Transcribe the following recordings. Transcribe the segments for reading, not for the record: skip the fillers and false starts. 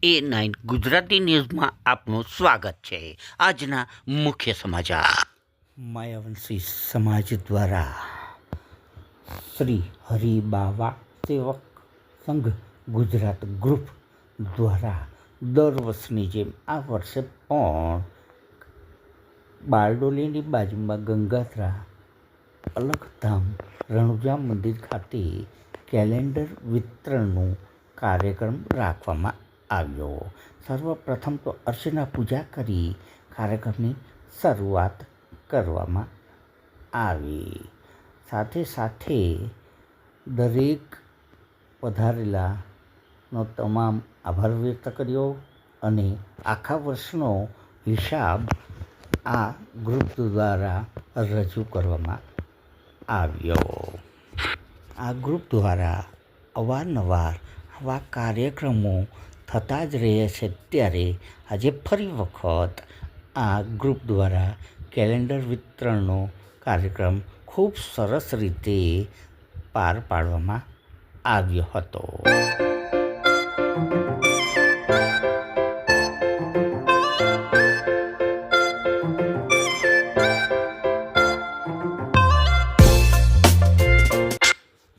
A9 Gujarati ન્યૂઝમાં આપનું સ્વાગત છે। આજના મુખ્ય સમાચાર। માયાવંશી સમાજ દ્વારા શ્રી હરિબાવા સેવક સંઘ ગુજરાત ગ્રુપ દ્વારા દર વર્ષની જેમ આ વર્ષે પણ બારડોલીની બાજુમાં ગંગાધરા અલખધામ રણુજા મંદિર ખાતે કેલેન્ડર વિતરણનો કાર્યક્રમ રાખવામાં આવ્યો। સર્વપ્રથમ તો અર્ચના પૂજા કરી કાર્યક્રમની શરૂઆત કરવામાં આવી। સાથે સાથે દરેક પધારેલાનો તમામ આભાર વ્યક્ત કર્યો અને આખા વર્ષનો હિસાબ આ ગ્રુપ દ્વારા રજૂ કરવામાં આવ્યો। આ ગ્રુપ દ્વારા અવારનવાર આવા કાર્યક્રમો થતા જ રહે છે, ત્યારે આજે ફરી વખત આ ગ્રુપ દ્વારા કેલેન્ડર વિતરણનો કાર્યક્રમ ખૂબ સરસ રીતે પાર પાડવામાં આવ્યો હતો।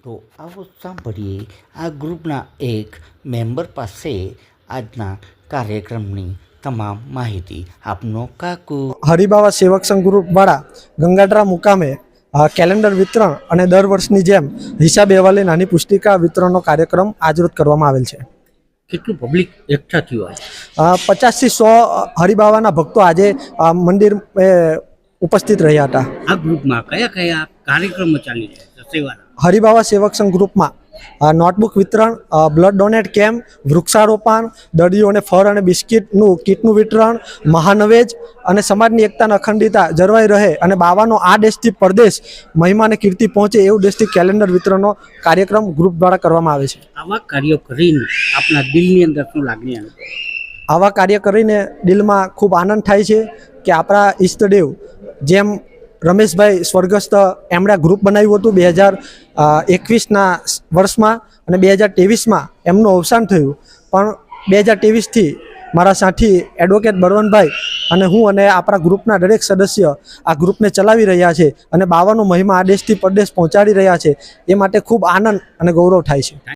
તો આવો સાંભળીએ આ ગ્રુપના એક મેમ્બર પાસે આજના કાર્યક્રમની તમામ માહિતી। આપનો કાકુ હરિબાવા સેવક સંઘ ગ્રુપ વાળા ગંગાધરા મુકામે કેલેન્ડર વિતરણ અને દર વર્ષની જેમ હિસાબ અહેવાલની નાની પુસ્તિકા વિતરણનો કાર્યક્રમ આજરોજ કરવામાં આવેલ છે। કેટલું પબ્લિક એકઠા થયું? 50 થી 100 હરિબાવાના ભક્તો આજે મંદિર ઉપસ્થિત રહ્યા હતા। આ ગ્રુપમાં કયા કયા કાર્યક્રમો ચાલી રહ્યા છે સેવાના? હરિબાવા સેવક સંઘ ગ્રુપમાં નોટબુક વિતરણ, બ્લડ ડોનેટ કેમ્પ, વૃક્ષારોપણ, દર્દીઓને ફળ અને બિસ્કિટનું કીટનું વિતરણ, મહાનવેજ અને સમાજની એકતા અને અખંડિતતા જળવાઈ રહે અને બાવાનો આ દેશથી પરદેશ મહિમા અને કીર્તિ પહોંચે એવું દેશથી કેલેન્ડર વિતરણનો કાર્યક્રમ ગ્રુપ દ્વારા કરવામાં આવે છે। આવા કાર્યો કરીને આપણા દિલની અંદર શું લાગણી અનુભવે? આવા કાર્ય કરીને દિલમાં ખૂબ આનંદ થાય છે કે આપણા ઈષ્ટદેવ જેમ રમેશભાઈ સ્વર્ગસ્થ એમણે ગ્રુપ બનાવ્યું હતું 2021ના વર્ષમાં અને 2023માં એમનું અવસાન થયું, પણ 2023થી મારા સાથી એડવોકેટ બળવંતભાઈ અને હું અને આપણા ગ્રુપના દરેક સદસ્ય આ ગ્રુપને ચલાવી રહ્યા છે અને બાવાનો મહિમા આ દેશથી પરદેશ પહોંચાડી રહ્યા છે। એ માટે ખૂબ આનંદ અને ગૌરવ થાય છે।